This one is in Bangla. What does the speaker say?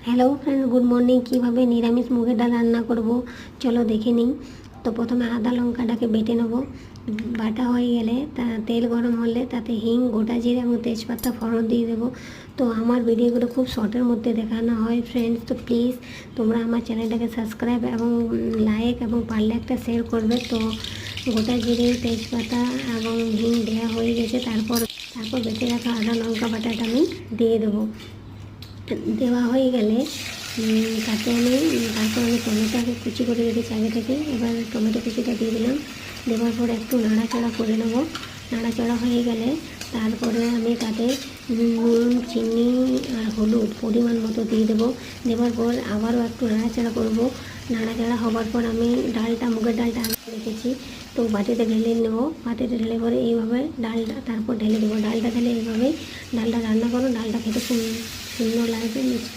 Hello friend, good morning. কীভাবে নিরামিষ মুগের ডাল রান্না করব চলো দেখে নিই। তো প্রথমে আদা লঙ্কাটাকে বেটে নেব। বাটা হয়ে গেলে তেল গরম হলে তাতে হিং, গোটা জিরে এবং তেজপাতা ফোড়ন দিয়ে দেবো। তো আমার ভিডিওগুলো খুব শর্টের মধ্যে দেখানো হয় ফ্রেন্ডস, তো প্লিজ তোমরা আমার চ্যানেলটাকে সাবস্ক্রাইব এবং লাইক এবং পারলে একটা শেয়ার করবে। তো গোটা জিরে, তেজপাতা এবং হিং দেওয়া হয়ে গেছে। তারপর বেটে রাখা আদা লঙ্কা বাটাটা আমি দিয়ে দেবো। দেওয়া হয়ে গেলে তারপর আমি টমেটোকে কুচি করে রেখেছি আগে থেকে। এবার টমেটো কুচিটা দিয়ে দিলাম। দেওয়ার পর একটু নাড়াচাড়া করে নেব। নাড়াচাড়া হয়ে গেলে তারপরে আমি তাতে নুন, চিনি আর হলুদ পরিমাণ মতো দিয়ে দেবো। দেওয়ার পর আবারও একটু নাড়াচাড়া করব। নাড়াচাড়া হবার পর আমি মুগের ডালটা আগে রেখেছি, তো বাটিতে ঢেলে নেব। বাটিতে ঢেলে পরে এইভাবে ডালটা তারপর ঢেলে দেবো। ডালটা ঢেলে এইভাবেই ডালটা রান্না করো। ডালটা খেতে খুব সুন্দর লাগবে।